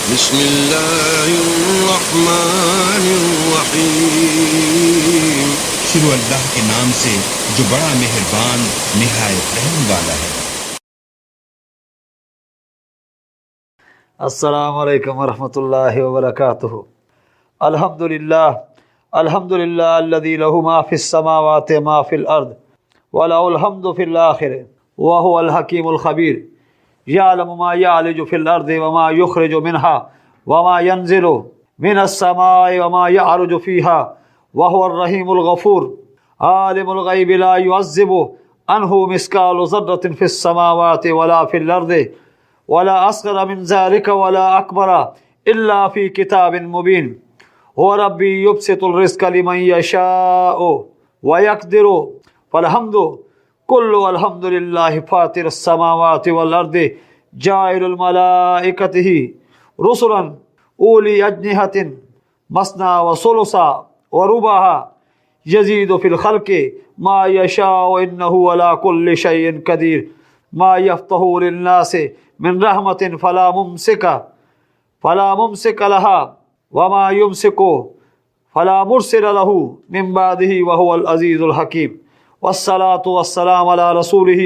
بسم اللہ الرحمن الرحیم۔ شروع اللہ کے نام سے جو بڑا مہربان نہایت رحم والا ہے۔ السلام علیکم ورحمۃ اللہ وبرکاتہ۔ الحمدللہ الذی لہ ما فی السماوات ما فی الارض ولہ الحمد فی الآخرہ وہو الحکیم الخبیر۔ یعلم ما یعلج فی الارض وما یخرج منہا وما ینزل من السماء وما یعرج فیہا وہو الرحیم الغفور۔ عالم الغیب لا یعذب عنہ مثقال ذرۃ فی السماوات ولا فی الارض ولا اصغر من ذلك ولا اکبر الا فی کتاب مبین۔ هو ربی یبسط الرزق لمن یشاء ویقدر فالحمد کل الحمد للہ فاطر السماوات والارض جاعل الملائکتہ رسلا اولی اجنحۃ مثنی وثلث ورباع یزید فی الخلق ما یشاء انہ علی کل شیء قدیر۔ ما یفتح للناس من رحمت فلا ممسک لها وما یمسک فلا مرسل له من بعده وهو العزیز الحکیم۔ والصلاة والسلام على رسوله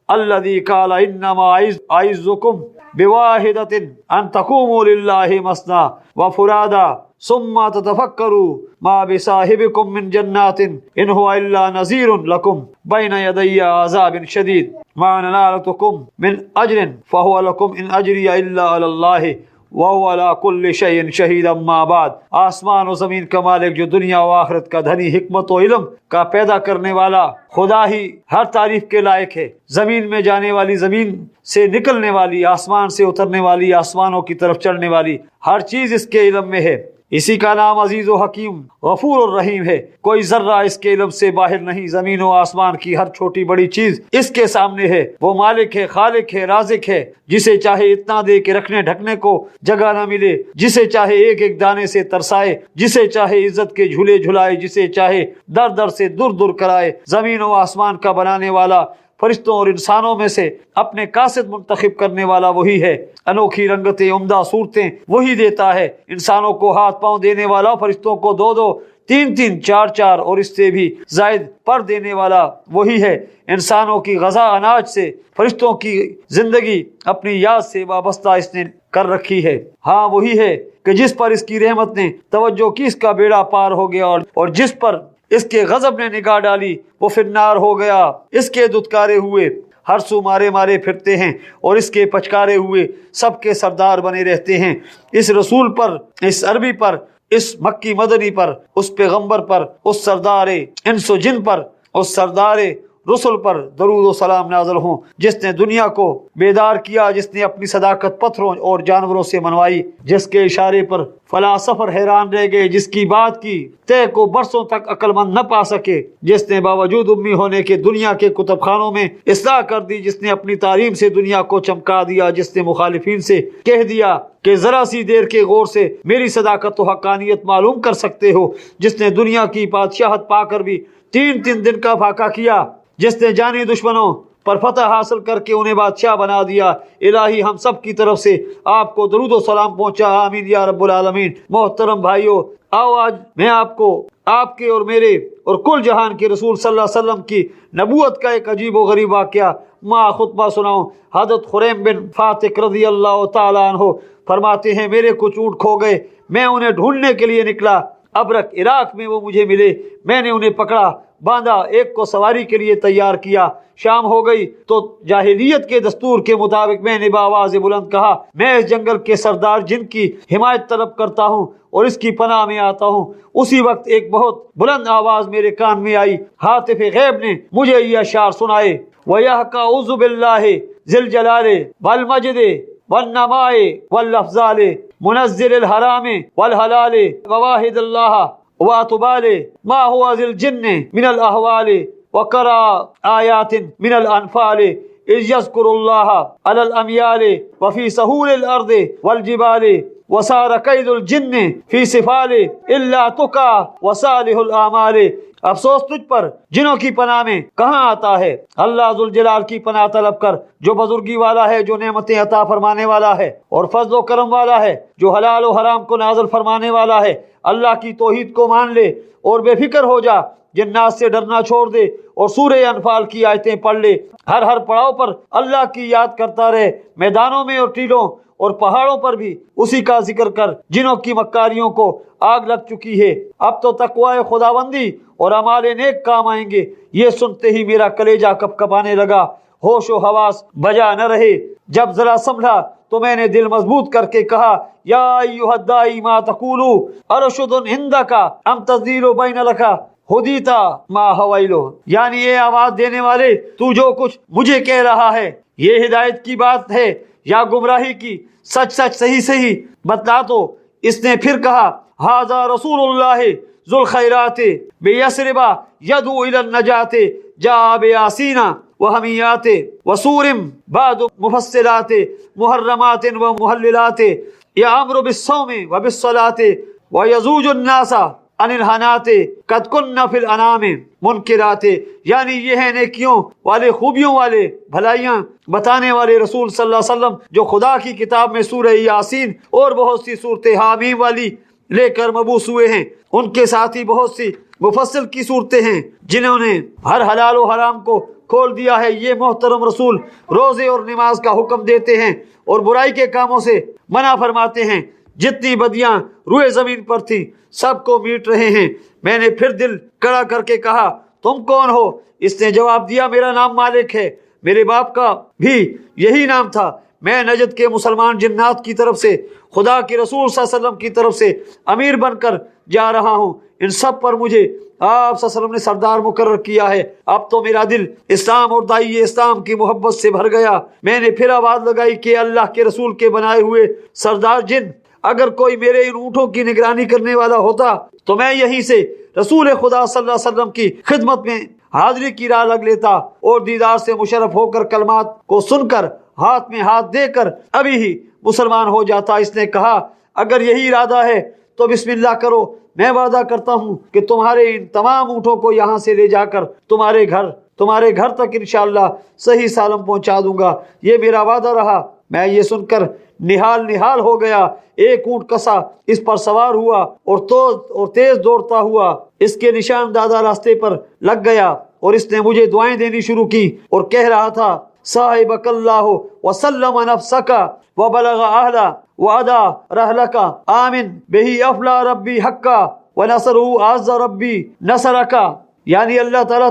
الذي قال انما اعظكم بواحدة ان تقوموا لله مثنى وفرادا ثم تتفكروا ما بصاحبكم من جنات ان هو الا نذير لكم بين يدي عذاب شديد ما نالتكم من اجر فهو لكم ان اجري الا على الله وهو على كل شيء شهيد۔ اما بعد، آسمان و زمین کا مالک جو دنیا و آخرت کا دھنی، حکمت و علم کا پیدا کرنے والا خدا ہی ہر تعریف کے لائق ہے۔ زمین میں جانے والی، زمین سے نکلنے والی، آسمان سے اترنے والی، آسمانوں کی طرف چڑھنے والی ہر چیز اس کے علم میں ہے۔ اسی کا نام عزیز و حکیم غفور الرحیم ہے۔ کوئی ذرہ اس کے علم سے باہر نہیں۔ زمین و آسمان کی ہر چھوٹی بڑی چیز اس کے سامنے ہے۔ وہ مالک ہے، خالق ہے، رازق ہے۔ جسے چاہے اتنا دے کہ رکھنے ڈھکنے کو جگہ نہ ملے، جسے چاہے ایک ایک دانے سے ترسائے، جسے چاہے عزت کے جھولے جھلائے، جسے چاہے در در سے دور دور کرائے۔ زمین و آسمان کا بنانے والا، فرشتوں اور انسانوں میں سے اپنے قاصد منتخب کرنے والا وہی ہے۔ انوکھی رنگتیں، عمدہ صورتیں وہی دیتا ہے۔ انسانوں کو ہاتھ پاؤں دینے والا، فرشتوں کو دو دو، تین تین، چار چار اور اس سے بھی زائد پر دینے والا وہی ہے۔ انسانوں کی غذا اناج سے، فرشتوں کی زندگی اپنی یاد سے وابستہ اس نے کر رکھی ہے۔ ہاں وہی ہے کہ جس پر اس کی رحمت نے توجہ کی اس کا بیڑا پار ہو گیا، اور جس پر اس کے غضب نے نگاہ ڈالی وہ فی النار ہو گیا۔ اس کے دھتکارے ہوئے ہر سو مارے مارے پھرتے ہیں، اور اس کے پچکارے ہوئے سب کے سردار بنے رہتے ہیں۔ اس رسول پر، اس عربی پر، اس مکی مدنی پر، اس پیغمبر پر، اس سردار انس و جن پر، اس سردار رسل پر درود و سلام نازل ہوں، جس نے دنیا کو بیدار کیا، جس نے اپنی صداقت پتھروں اور جانوروں سے منوائی، جس کے اشارے پر فلاسفر حیران رہ گئے، جس کی بات کی طے کو برسوں تک عقل مند نہ پا سکے، جس نے باوجود امی ہونے کے دنیا کے کتب خانوں میں اصلاح کر دی، جس نے اپنی تعلیم سے دنیا کو چمکا دیا، جس نے مخالفین سے کہہ دیا کہ ذرا سی دیر کے غور سے میری صداقت و حقانیت معلوم کر سکتے ہو، جس نے دنیا کی بادشاہت پا کر بھی تین دن کا فاقہ کیا، جس نے جانی دشمنوں پر فتح حاصل کر کے انہیں بادشاہ بنا دیا۔ الہی ہم سب کی طرف سے آپ کو درود و سلام پہنچا، آمین یا رب العالمین۔ محترم بھائیو، آؤ آج میں آپ کو آپ کے اور میرے اور کل جہان کے رسول صلی اللہ علیہ وسلم کی نبوت کا ایک عجیب و غریب واقعہ خطبہ سناؤں۔ حضرت خریم بن فاتق رضی اللہ تعالیٰ عنہ فرماتے ہیں، میرے کچھ اونٹ کھو گئے، میں انہیں ڈھونڈنے کے لیے نکلا، ابرک عراق میں وہ مجھے ملے، میں نے انہیں پکڑا، باندھا، ایک کو سواری کے لیے تیار کیا۔ شام ہو گئی تو جاہلیت کے دستور کے مطابق میں نے بآواز بلند کہا، میں اس جنگل کے سردار جن کی حمایت طلب کرتا ہوں اور اس کی پناہ میں آتا ہوں۔ اسی وقت ایک بہت بلند آواز میرے کان میں آئی، ہاتف غیب نے مجھے یہ اشعار سنائے، وَيَحْكَ أَعُوذُ بِاللَّهِ ذِي الْجَلَالِ وَالْمَجْدِ وَالنَّمَاءِ وَالْأَفْضَالِ مُنَزِّلِ الْحَرَامِ وَالْحَلَالِ وَوَاحِدِ اللَّهِ وَأَطْبَالِ مَا هُوَ ذِي الْجِنِّ مِنَ الْأَحْوَالِ وَقَرَأَ آيَاتٍ مِنَ الْأَنْفَالِ إِذْ يَذْكُرُ اللَّهَ عَلَى الْأَمْيَالِ وَفِي سَهُولِ الْأَرْضِ وَالْجِبَالِ وَصَارَ كَيْدُ الْجِنِّ فِي سِفَالِ إِلَّا تُقَى وَصَالِحُ الْأَعْمَالِ افسوس تجھ پر جنہوں کی پناہ میں کہاں آتا ہے۔ اللہ ذو الجلال کی پناہ طلب کر جو بزرگی والا ہے، جو نعمتیں عطا فرمانے والا ہے اور فضل و کرم والا ہے، جو حلال و حرام کو نازل فرمانے والا ہے۔ اللہ کی توحید کو مان لے اور بے فکر ہو جا، جنات سے ڈرنا چھوڑ دے اور سورہ انفال کی آیتیں پڑھ لے۔ ہر پڑاؤ پر اللہ کی یاد کرتا رہے، میدانوں میں اور ٹیلوں اور پہاڑوں پر بھی اسی کا ذکر کر جنہوں کی مکاریوں کو آگ لگ چکی ہے۔ اب تو تقوی خداوندی اور اعمال نیک کام آئیں گے۔ یہ سنتے ہی میرا کلیجہ کپ کپانے لگا، ہوش و حواس بجا نہ رہے۔ جب ذرا سنبھلا تو میں نے دل مضبوط کر کے کہا، یا ایھا الداعی ما تقولو ارشد عندک ام تذلیل بین لک ہدیتا ما حویلو، یعنی اے آواز دینے والے، تو جو کچھ مجھے کہہ رہا ہے یہ ہدایت کی بات ہے یا گمراہی کی؟ سچ سچ صحیح صحیح بتلا تو۔ اس نے پھر کہا، ھذا رسول اللہ ذو الخیرات بیثرب یدعو الی النجات جاء بیاسین وحمیات وسور بعد مفصلات محرمات ومحللات یامر بالصوم وبالصلاۃ ویزوج الناس عن الحنات قد کن فی الانام منکرات، یعنی یہ ہیں نیکیوں والے، خوبیوں والے، بھلائیاں بتانے والے رسول صلی اللہ علیہ وسلم جو خدا کی کتاب میں سورہ یاسین اور بہت سی صورتیں حامیم والی لے کر مبعوث ہوئے ہیں۔ ان کے ساتھ ہی بہت سی مفصل کی صورتیں ہیں جنہوں نے ہر حلال و حرام کو کھول دیا ہے۔ یہ محترم رسول روزے اور نماز کا حکم دیتے ہیں اور برائی کے کاموں سے منع فرماتے ہیں۔ جتنی بدیاں روئے زمین پر تھی سب کو میٹ رہے ہیں۔ میں نے پھر دل کڑا کر کے کہا، تم کون ہو؟ اس نے جواب دیا، میرا نام مالک ہے، میرے باپ کا بھی یہی نام تھا۔ میں نجد کے مسلمان جنات کی طرف سے خدا کے رسول صلی اللہ علیہ وسلم کی طرف سے امیر بن کر جا رہا ہوں۔ ان سب پر مجھے آپ صلی اللہ علیہ وسلم نے سردار مقرر کیا ہے۔ اب تو میرا دل اسلام اور داعی اسلام کی محبت سے بھر گیا۔ میں نے پھر آواز لگائی کہ اللہ کے رسول کے بنائے ہوئے سردار جن، اگر کوئی میرے ان اونٹوں کی نگرانی کرنے والا ہوتا تو میں یہیں سے رسول خدا صلی اللہ علیہ وسلم کی خدمت میں حاضری کی راہ لگ لیتا اور دیدار سے مشرف ہو کر کلمات کو سن کر ہاتھ میں ہاتھ دے کر ابھی ہی مسلمان ہو جاتا۔ اس نے کہا، اگر یہی ارادہ ہے تو بسم اللہ کرو، میں وعدہ کرتا ہوں کہ تمہارے ان تمام اونٹوں کو یہاں سے لے جا کر تمہارے گھر تک انشاءاللہ صحیح سالم پہنچا دوں گا۔ یہ میرا وعدہ رہا۔ میں یہ سن کر نہال ہو گیا۔ ایک اونٹ کسا اس پر سوار ہوا اور تیز دوڑتا ہوا اس کے نشان دادا راستے پر لگ گیا اور اس نے مجھے دعائیں دینی شروع کی اور کہہ رہا تھا، صاحبک اللہ وسلم نفسک وبلغ اہلا وعدا رحلک آمن بہی افلا ربی حقا ونصرہ عز ربی نصرک، یعنی اللہ تعالیٰ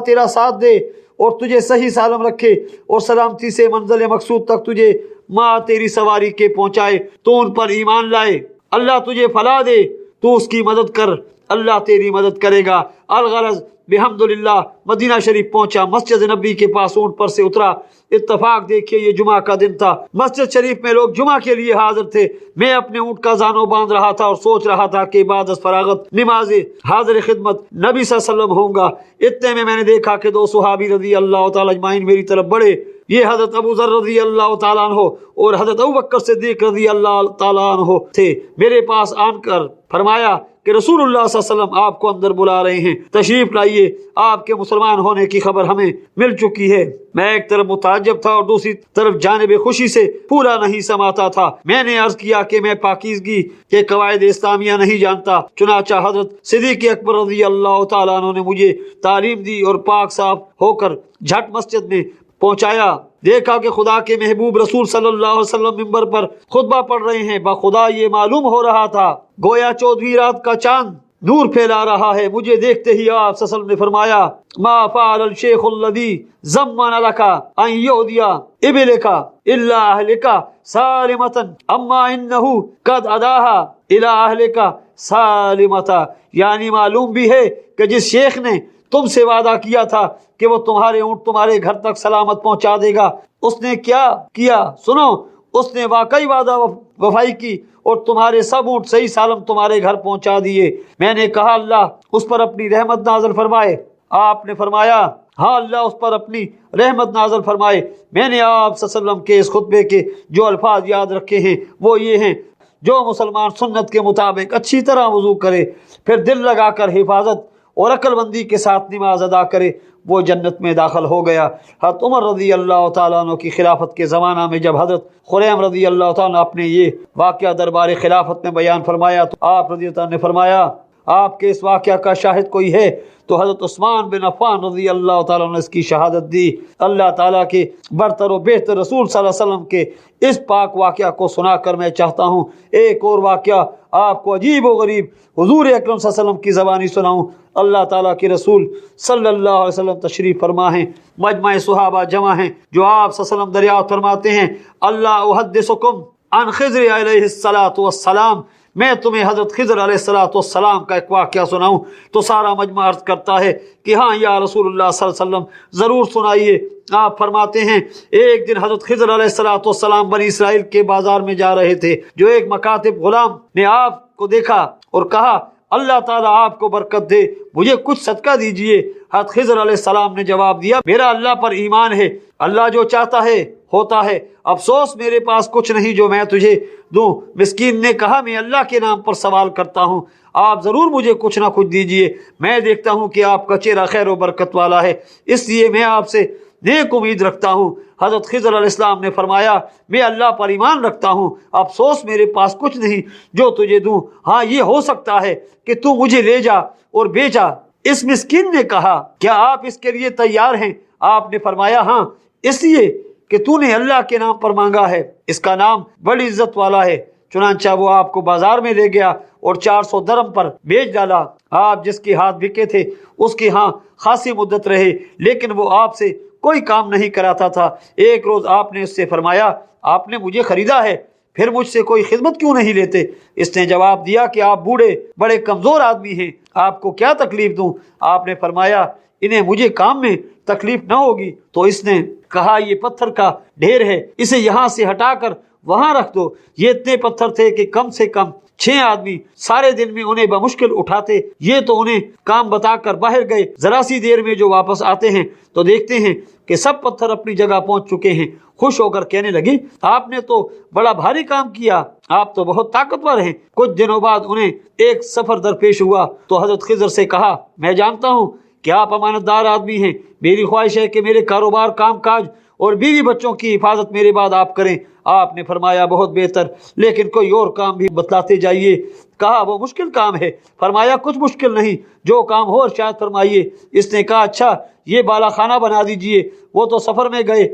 تیرا ساتھ دے اور تجھے صحیح سالم رکھے اور سلامتی سے منزل مقصود تک تجھے ماں تیری سواری کے پہنچائے۔ تو ان پر ایمان لائے، اللہ تجھے فلاح دے، تو اس کی مدد کر، اللہ تیری مدد کرے گا۔ الغرض بحمدللہ مدینہ شریف پہنچا، مسجد نبی کے پاس اونٹ پر سے اترا۔ اتفاق دیکھیے یہ جمعہ کا دن تھا، مسجد شریف میں لوگ جمعہ کے لیے حاضر تھے۔ میں اپنے اونٹ کا زانو باندھ رہا تھا اور سوچ رہا تھا کہ بعد از فراغت نماز حاضر خدمت نبی صلی اللہ علیہ وسلم ہوں گا۔ اتنے میں نے دیکھا کہ دو صحابی رضی اللہ تعالیٰ اجمعین میری طرف بڑھے۔ یہ حضرت ابو ذر رضی اللہ تعالیٰ عنہ اور حضرت ابوبکر صدیق رضی اللہ تعالیٰ عنہ تھے۔ میرے پاس آن کر فرمایا کہ رسول اللہ صلی اللہ علیہ وسلم آپ کو اندر بلا رہے ہیں، تشریف لائیے، آپ کے مسلمان ہونے کی خبر ہمیں مل چکی ہے۔ میں ایک طرف متعجب تھا اور دوسری طرف جانب خوشی سے پورا نہیں سماتا تھا۔ میں نے عرض کیا کہ میں پاکیزگی کے قواعد اسلامیہ نہیں جانتا، چنانچہ حضرت صدیق اکبر رضی اللہ تعالیٰ عنہ نے مجھے تعلیم دی اور پاک صاف ہو کر جھٹ مسجد میں پہنچایا۔ دیکھا کہ خدا کے محبوب رسول صلی اللہ علیہ وسلم منبر پر خطبہ پڑھ رہے ہیں۔ بخدا یہ معلوم ہو رہا تھا گویا 14ویں رات کا چاند نور پھیلا رہا ہے۔ مجھے دیکھتے ہی آپ صلی اللہ علیہ وسلم نے فرمایا، ما فعل الشیخ الذی زمن لک ان یؤدی ابلک الا اہلک سالمۃ اما انہ قد اداہا الی اہلک سالمۃ، یعنی معلوم بھی ہے کہ جس شیخ نے تم سے وعدہ کیا تھا کہ وہ تمہارے اونٹ تمہارے گھر تک سلامت پہنچا دے گا، اس نے کیا کیا؟ سنو، اس نے واقعی وعدہ وفائی کی اور تمہارے سب اونٹ صحیح سالم تمہارے گھر پہنچا دیے۔ میں نے کہا اللہ اس پر اپنی رحمت نازل فرمائے۔ آپ نے فرمایا ہاں اللہ اس پر اپنی رحمت نازل فرمائے۔ میں نے آپ صلی اللہ علیہ وسلم کے اس خطبے کے جو الفاظ یاد رکھے ہیں وہ یہ ہیں، جو مسلمان سنت کے مطابق اچھی طرح وضو کرے، پھر دل لگا کر حفاظت اور عقلمندی کے ساتھ نماز ادا کرے وہ جنت میں داخل ہو گیا۔ حضرت عمر رضی اللہ تعالیٰ عنہ کی خلافت کے زمانہ میں جب حضرت خریم رضی اللہ تعالیٰ عنہ اپنے یہ واقعہ دربار خلافت میں بیان فرمایا تو آپ رضی اللہ عنہ نے فرمایا آپ کے اس واقعہ کا شاہد کوئی ہے؟ تو حضرت عثمان بن عفان رضی اللہ تعالیٰ نے اس کی شہادت دی۔ اللہ تعالیٰ کے برتر و بہتر رسول صلی اللہ علیہ وسلم کے اس پاک واقعہ کو سنا کر میں چاہتا ہوں ایک اور واقعہ آپ کو عجیب و غریب حضور اکرم صلی اللہ علیہ وسلم کی زبانی سناؤں۔ اللہ تعالیٰ کے رسول صلی اللہ علیہ وسلم تشریف فرما ہیں، مجمع صحابہ جمع ہیں، جو آپ صلی اللہ علیہ وسلم دریافت فرماتے ہیں اللہ احدثکم عن خضر علیہ الصلاۃ والسلام، میں تمہیں حضرت خضر علیہ الصلاۃ والسلام کا ایک واقعہ سناؤں؟ تو سارا مجمع عرض کرتا ہے کہ ہاں یا رسول اللہ صلی اللہ علیہ وسلم ضرور سنائیے۔ آپ فرماتے ہیں ایک دن حضرت خضر علیہ الصلاۃ والسلام بنی اسرائیل کے بازار میں جا رہے تھے، جو ایک مکاتب غلام نے آپ کو دیکھا اور کہا اللہ تعالیٰ آپ کو برکت دے، مجھے کچھ صدقہ دیجئے۔ حضرت خضر علیہ السلام نے جواب دیا میرا اللہ پر ایمان ہے، اللہ جو چاہتا ہے ہوتا ہے، افسوس میرے پاس کچھ نہیں جو میں تجھے دوں۔ مسکین نے کہا میں اللہ کے نام پر سوال کرتا ہوں، آپ ضرور مجھے کچھ نہ کچھ دیجئے، میں دیکھتا ہوں کہ آپ کا چہرہ خیر و برکت والا ہے، اس لیے میں آپ سے نیک امید رکھتا ہوں۔ حضرت خضر علیہ السلام نے فرمایا میں اللہ پر ایمان رکھتا ہوں، افسوس میرے پاس کچھ نہیں جو تجھے دوں، ہاں یہ ہو سکتا ہے کہ تو مجھے لے جا اور بیچا۔ اس مسکین نے کہا کیا آپ اس کے لیے تیار ہیں؟ آپ نے فرمایا ہاں، اس لیے کہ تو نے اللہ کے نام پر مانگا ہے، اس کا نام بڑی عزت والا ہے۔ چنانچہ وہ آپ کو بازار میں لے گیا اور 400 درم پر بیچ ڈالا۔ آپ جس کے ہاتھ بکے تھے اس کے ہاں خاصی مدت رہے، لیکن وہ آپ سے کوئی کام نہیں کراتا تھا۔ ایک روز آپ نے اس سے فرمایا آپ نے مجھے خریدا ہے، پھر مجھ سے کوئی خدمت کیوں نہیں لیتے؟ اس نے جواب دیا کہ آپ بوڑھے بڑے کمزور آدمی ہیں، آپ کو کیا تکلیف دوں؟ آپ نے فرمایا انہیں مجھے کام میں تکلیف نہ ہوگی۔ تو اس نے کہا یہ پتھر کا ڈھیر ہے، اسے یہاں سے ہٹا کر وہاں رکھ دو۔ یہ اتنے پتھر تھے کہ کم سے کم 6 آدمی سارے دن میں انہیں بمشکل اٹھاتے۔ یہ تو انہیں کام بتا کر باہر گئے، ذرا سی دیر میں جو واپس آتے ہیں تو دیکھتے ہیں کہ سب پتھر اپنی جگہ پہنچ چکے ہیں۔ خوش ہو کر کہنے لگی آپ نے تو بڑا بھاری کام کیا، آپ تو بہت طاقتور ہیں۔ کچھ دنوں بعد انہیں ایک سفر درپیش ہوا تو حضرت خضر سے کہا میں جانتا ہوں کہ آپ امانت دار آدمی ہیں، میری خواہش ہے کہ میرے کاروبار کام کاج اور بیوی بچوں کی حفاظت میرے بعد آپ کریں۔ آپ نے فرمایا بہت بہتر، لیکن کوئی اور کام بھی بتلاتے جائیے۔ کہا وہ مشکل کام ہے؟ فرمایا کچھ مشکل نہیں، جو کام ہو ارشاد فرمائیے۔ اس نے کہا اچھا یہ بالا خانہ بنا دیجئے۔ وہ تو سفر میں گئے،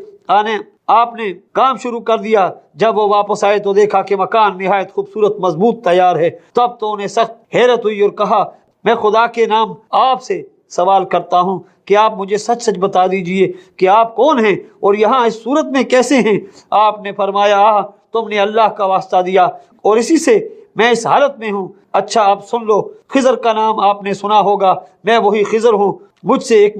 آپ نے کام شروع کر دیا۔ جب وہ واپس آئے تو دیکھا کہ مکان نہایت خوبصورت مضبوط تیار ہے۔ تب تو انہیں سخت حیرت ہوئی اور کہا میں خدا کے نام آپ سے سوال کرتا ہوں کہ آپ مجھے سچ سچ بتا دیجئے کہ آپ کون ہیں اور یہاں اس صورت میں کیسے ہیں؟ آپ نے فرمایا تم نے اللہ کا واسطہ دیا اور اسی سے میں اس حالت میں ہوں۔ اچھا اب سن لو، خضر کا نام آپ نے سنا ہوگا، میں وہی خضر ہوں۔ مجھ سے ایک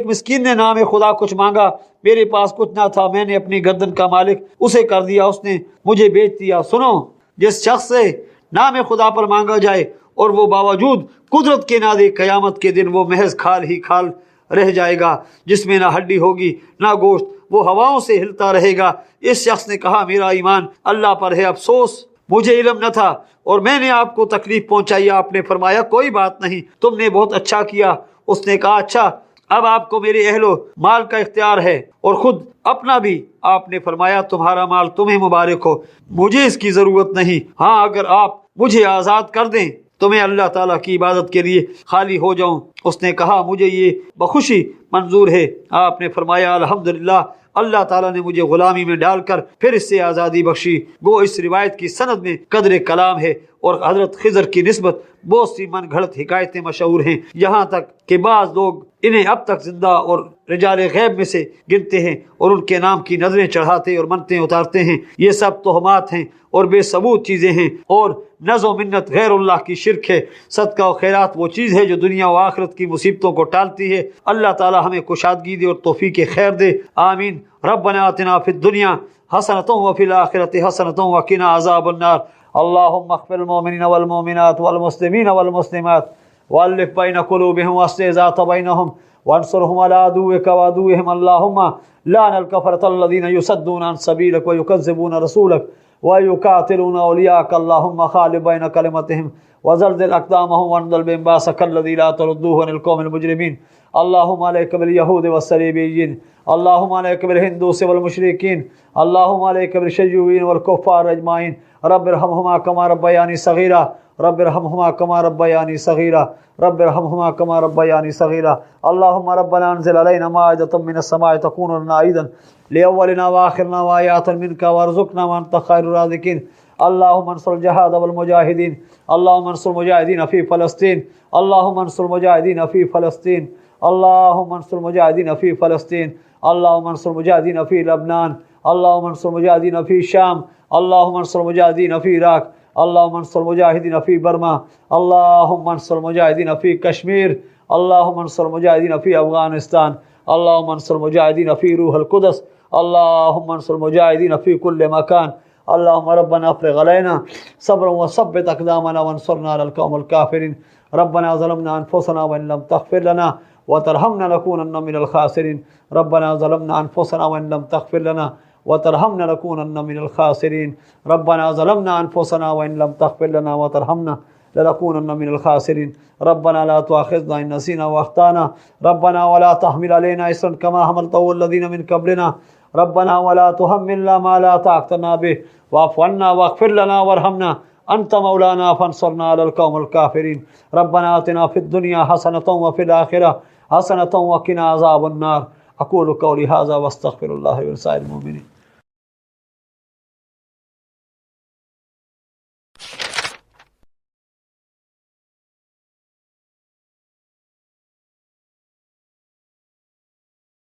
مسکین نے نام خدا کچھ مانگا، میرے پاس کچھ نہ تھا، میں نے اپنی گردن کا مالک اسے کر دیا، اس نے مجھے بیچ دیا۔ سنو، جس شخص سے نام خدا پر مانگا جائے اور وہ باوجود قدرت کے نہ دے، قیامت کے دن وہ محض کھال ہی کھال رہ جائے گا، جس میں نہ ہڈی ہوگی نہ گوشت، وہ ہواؤں سے ہلتا رہے گا۔ اس شخص نے کہا میرا ایمان اللہ پر ہے، افسوس مجھے علم نہ تھا اور میں نے آپ کو تکلیف پہنچائی۔ آپ نے فرمایا کوئی بات نہیں، تم نے بہت اچھا کیا۔ اس نے کہا اچھا اب آپ کو میرے اہل و مال کا اختیار ہے اور خود اپنا بھی۔ آپ نے فرمایا تمہارا مال تمہیں مبارک ہو، مجھے اس کی ضرورت نہیں، ہاں اگر آپ مجھے آزاد کر دیں تو میں اللہ تعالیٰ کی عبادت کے لیے خالی ہو جاؤں۔ اس نے کہا مجھے یہ بخوشی منظور ہے۔ آپ نے فرمایا الحمدللہ، اللہ تعالیٰ نے مجھے غلامی میں ڈال کر پھر اس سے آزادی بخشی۔ گو اس روایت کی سند میں قدر کلام ہے اور حضرت خضر کی نسبت بہت سی من گھڑت حکایتیں مشہور ہیں، یہاں تک کہ بعض لوگ انہیں اب تک زندہ اور رجال غیب میں سے گنتے ہیں اور ان کے نام کی نظریں چڑھاتے اور منتیں اتارتے ہیں۔ یہ سب توہمات ہیں اور بے ثبوت چیزیں ہیں، اور نذر و منت غیر اللہ کی شرک ہے۔ صدقہ و خیرات وہ چیز ہے جو دنیا و آخرت کی مصیبتوں کو ٹالتی ہے۔ اللہ تعالی ہمیں کشادگی دے اور توفیق خیر دے، آمین۔ ربنا آتنا فی الدنیا حسنۃ وفی الآخرۃ حسنۃ وقنا عذاب النار۔ اللهم اغفر المؤمنين والمؤمنات والمسلمين والمسلمات والف بين قلوبهم واصلح ذات بينهم وانصرهم على عدوك وعدوهم اللهم لعن الكفرة الذين يصدون عن سبيلك ويكذبون رسولك ويقاتلون أولياءك اللهم خالف بين كلمتهم وزلزل أقدامهم وانزل بهم باسك الذي لا تردوه عن القوم المجرمين. اللهم عليك باليهود والصليبيين، اللهم عليك بالهندوس والمشركين، اللهم عليك بالشيوعيين والكفار أجمعين. رب ارحمهما كما ربياني صغيرا، رب ارحمهما كما ربياني صغيرا، رب ارحمهما كما ربياني صغيرا. اللهم ربنا انزل علينا مائدة من السماء تكون لنا عيدا لأولنا وآخرنا وآيات منك وارزقنا وأنت خير الرازقين. اللهم انصر الجهاد والمجاهدين، اللهم انصر المجاهدين في فلسطين، اللهم انصر المجاهدين في فلسطين، اللهم انصر المجاهدين في فلسطين، اللهم انصر المجاهدين في لبنان، اللهم انصر المجاهدين في الشام، اللهم انصر المجاهدين في العراق، اللهم انصر المجاهدين في برما، اللهم انصر المجاهدين في كشمير، اللهم انصر المجاهدين في أفغانستان، اللهم انصر المجاهدين في روح القدس، اللهم انصر المجاهدين في كل مكان. اللهم ربنا افرغ علينا صبرا وثبت أقدامنا وانصرنا على القوم الكافرين. ربنا ظلمنا أنفسنا وإن لم تغفر لنا وترحمنا لنكونن من الخاسرين. ربنا ظلمنا أنفسنا وإن لم تغفر لنا وترحمنا لنكونن من الخاسرين. ربنا ظلمنا أنفسنا وإن لم تغفر لنا وترحمنا لنكونن من الخاسرين. ربنا لا تؤاخذنا إن نسينا وأخطأنا. ربنا ولا تحمل علينا إصرا كما حملته الذين من قبلنا. ربنا ولا تحملنا ما لا طاقة لنا به واعف عنا واغفر لنا وارحمنا أنت مولانا فانصرنا على القوم الكافرين. ربنا آتنا في الدنيا حسنة وفي الآخرة حسنة وقنا عذاب النار. أقول قولي هذا واستغفر الله ولسائر المؤمنين.